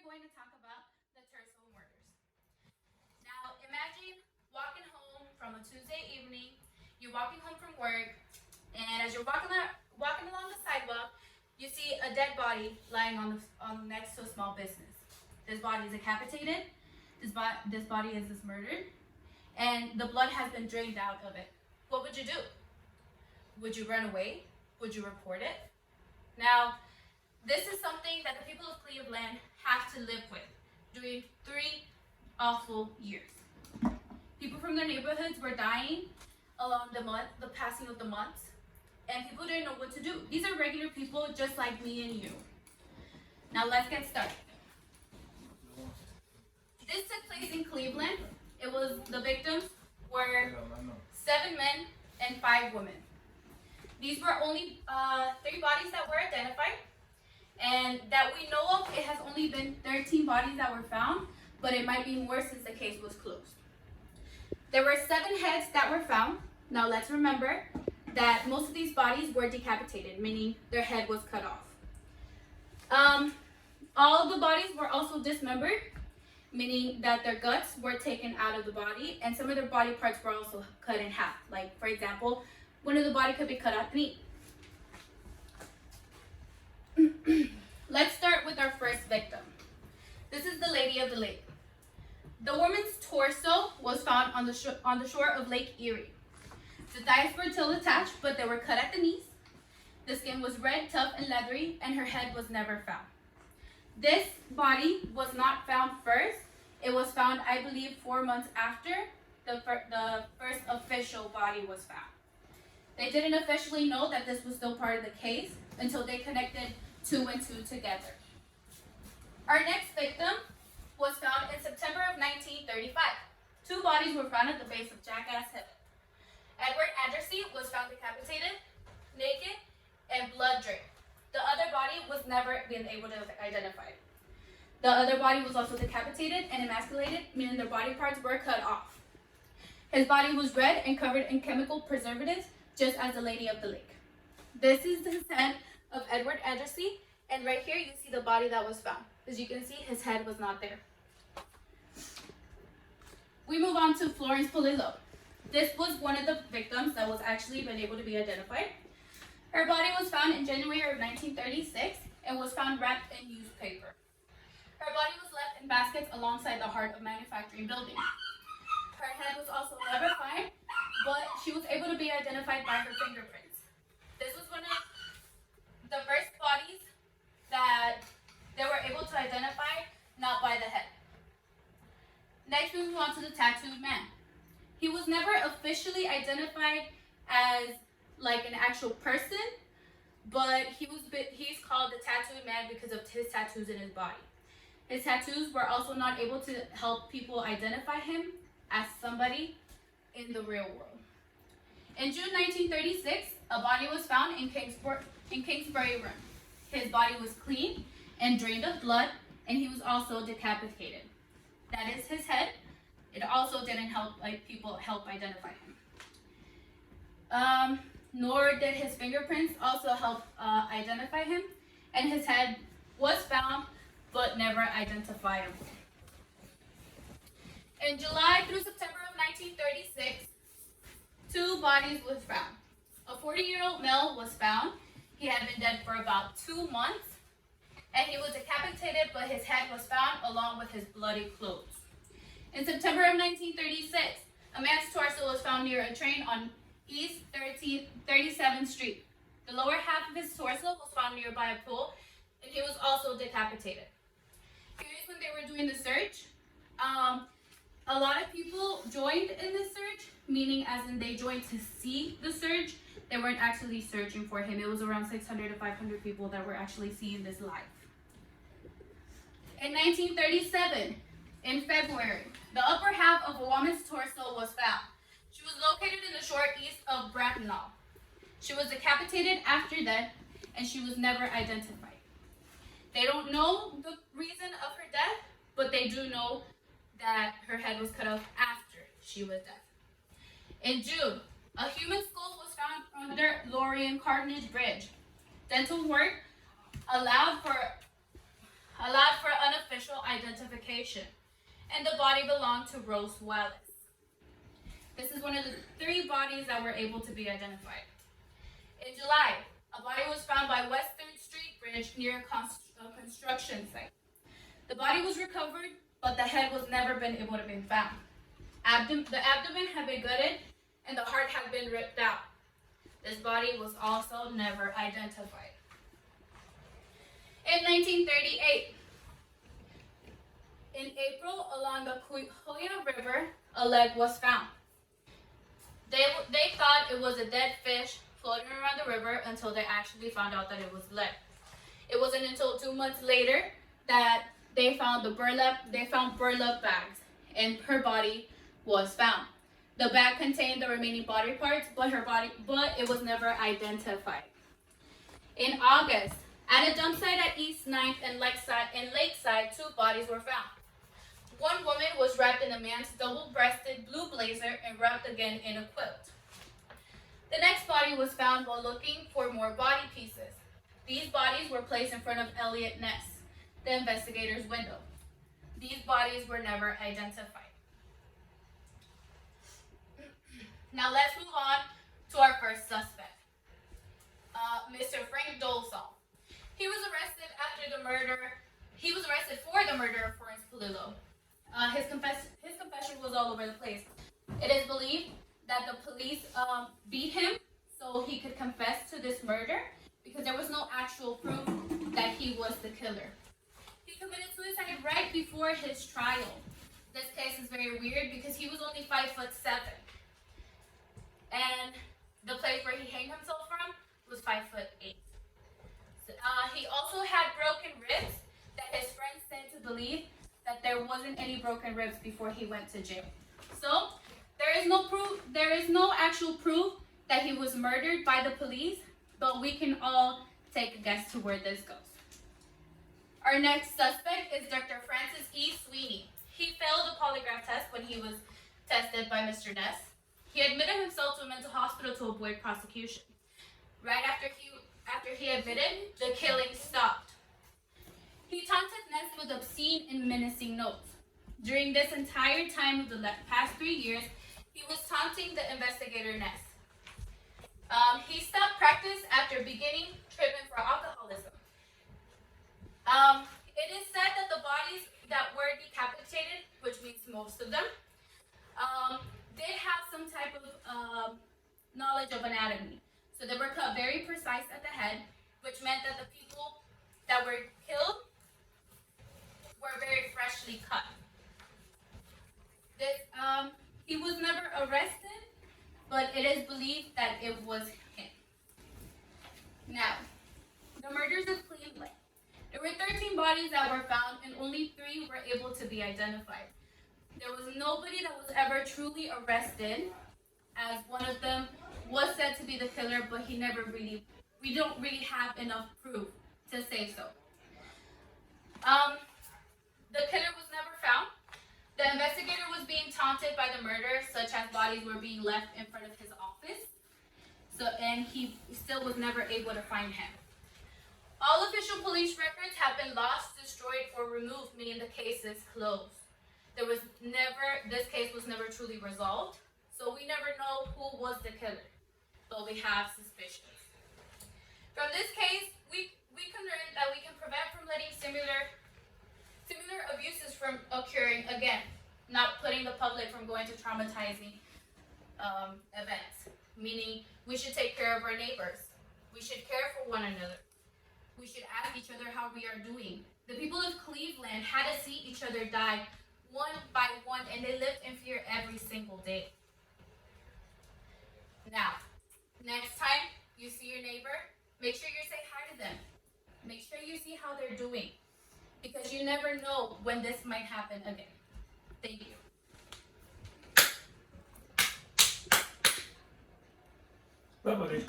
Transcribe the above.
going to talk about the Tercel murders. Now, imagine walking home from a Tuesday evening. You're walking home from work, and as you're walking along the sidewalk, you see a dead body lying on next to a small business. This body is decapitated. This body is murdered, and the blood has been drained out of it. What would you do? Would you run away? Would you report it? Now, this is something that the people of Cleveland have to live with during 3 awful years. People from their neighborhoods were dying along the passing of the months, and people didn't know what to do. These are regular people just like me and you. Now let's get started. This took place in Cleveland. The victims were 7 men and 5 women. These were only 3 bodies that were identified, and that we know of, it has only been 13 bodies that were found, but it might be more since the case was closed. There were 7 heads that were found. Now let's remember that most of these bodies were decapitated, meaning their head was cut off. All of the bodies were also dismembered, meaning that their guts were taken out of the body, and some of their body parts were also cut in half. Like, for example, one of the body could be cut out neat. Let's start with our first victim. This is the Lady of the Lake. The woman's torso was found on the shore of Lake Erie. The thighs were still attached, but they were cut at the knees. The skin was red, tough, and leathery, and her head was never found. This body was not found first. It was found, I believe, 4 months after the first official body was found. They didn't officially know that this was still part of the case until they connected 2 and 2 together. Our next victim was found in September of 1935. 2 bodies were found at the base of Jackass Hill. Edward Anderson was found decapitated, naked, and blood drained. The other body was never been able to identify. The other body was also decapitated and emasculated, meaning their body parts were cut off. His body was red and covered in chemical preservatives, just as the Lady of the Lake. This is the head of Edward Anderson, and right here you see the body that was found. As you can see, his head was not there. We move on to Florence Polillo. This was one of the victims that was actually been able to be identified. Her body was found in January of 1936 and was found wrapped in newspaper. Her body was left in baskets alongside the heart of manufacturing building. Her head was also never found, but she was able to be identified by her fingerprints. This was one of the first bodies that they were able to identify, not by the head. Next, we move on to the tattooed man. He was never officially identified as like an actual person, but he's called the tattooed man because of his tattoos in his body. His tattoos were also not able to help people identify him as somebody in the real world. In June 1936, a body was found in Kingsbury Run. His body was clean and drained of blood, and he was also decapitated. That is his head. It also didn't help people identify him. Nor did his fingerprints also help identify him, and his head was found but never identifiable. In July through September of 1936, 2 bodies were found. A 40-year-old male was found. He had been dead for about 2 months, and he was decapitated, but his head was found along with his bloody clothes. In September of 1936, a man's torso was found near a train on East 37th Street. The lower half of his torso was found nearby a pool, and he was also decapitated. Here's when they were doing the search. A lot of people joined in this search, meaning as in they joined to see the search. They weren't actually searching for him. It was around 600 to 500 people that were actually seeing this live. In 1937, in February, the upper half of a woman's torso was found. She was located in the shore east of Bracknell. She was decapitated after that, and she was never identified. They don't know the reason of her death, but they do know that her head was cut off after she was dead. In June, a human skull was found under Lorien Carnage Bridge. Dental work allowed for allowed for unofficial identification, and the body belonged to Rose Wallace. This is one of the 3 bodies that were able to be identified. In July, a body was found by West 3rd Street Bridge near a construction site. The body was recovered, but the head was never been able to be found. The abdomen had been gutted, and the heart had been ripped out. This body was also never identified. In 1938, in April, along the Hoya River, a leg was found. They thought it was a dead fish floating around the river until they actually found out that it was leg. It wasn't until 2 months later that they found burlap bags, and her body was found. The bag contained the remaining body parts, but it was never identified. In August, at a dump site at East 9th and Lakeside, 2 bodies were found. One woman was wrapped in a man's double-breasted blue blazer and wrapped again in a quilt. The next body was found while looking for more body pieces. These bodies were placed in front of Elliot Ness, the investigator's window. These bodies were never identified. Now let's move on to our first suspect, Mr. Frank Dolezal. He was arrested for the murder of Florence Polillo. His confession was all over the place. It is believed that the police beat him so he could confess to this murder because there was no actual proof that he was the killer. He committed suicide right before his trial. This case is very weird because he was only 5'7", and the place where he hanged himself from was 5'8". He also had broken ribs that his friends tend to believe that there wasn't any broken ribs before he went to jail. So there is no actual proof that he was murdered by the police, but we can all take a guess to where this goes. Our next suspect is Dr. Francis E. Sweeney. He failed a polygraph test when he was tested by Mr. Ness. He admitted himself to a mental hospital to avoid prosecution. Right after he admitted, the killing stopped. He taunted Ness with obscene and menacing notes. During this entire time of the past 3 years, he was taunting the investigator Ness. He stopped practice after beginning treatment for alcoholism. It is said that the bodies that were decapitated, which means most of them, did have some type of knowledge of anatomy. So they were cut very precise at the head, which meant that the people that were killed were very freshly cut. He was never arrested, but it is believed that it was him. Now, the murders of Cleveland. There were 13 bodies that were found, and only 3 were able to be identified. There was nobody that was ever truly arrested, as one of them was said to be the killer, but we don't really have enough proof to say so. The killer was never found. The investigator was being taunted by the murder, such as bodies were being left in front of his office. And he still was never able to find him. All official police records have been lost, destroyed, or removed, meaning the case is closed. This case was never truly resolved, so we never know who was the killer, but we have suspicions. From this case, we can learn that we can prevent from letting similar abuses from occurring again, not putting the public from going to traumatizing events, meaning we should take care of our neighbors. We should care for one another. We should ask each other how we are doing. The people of Cleveland had to see each other die one by one, and they lived in fear every single day. Now, next time you see your neighbor, make sure you say hi to them. Make sure you see how they're doing, because you never know when this might happen again. Thank you. Bye, buddy.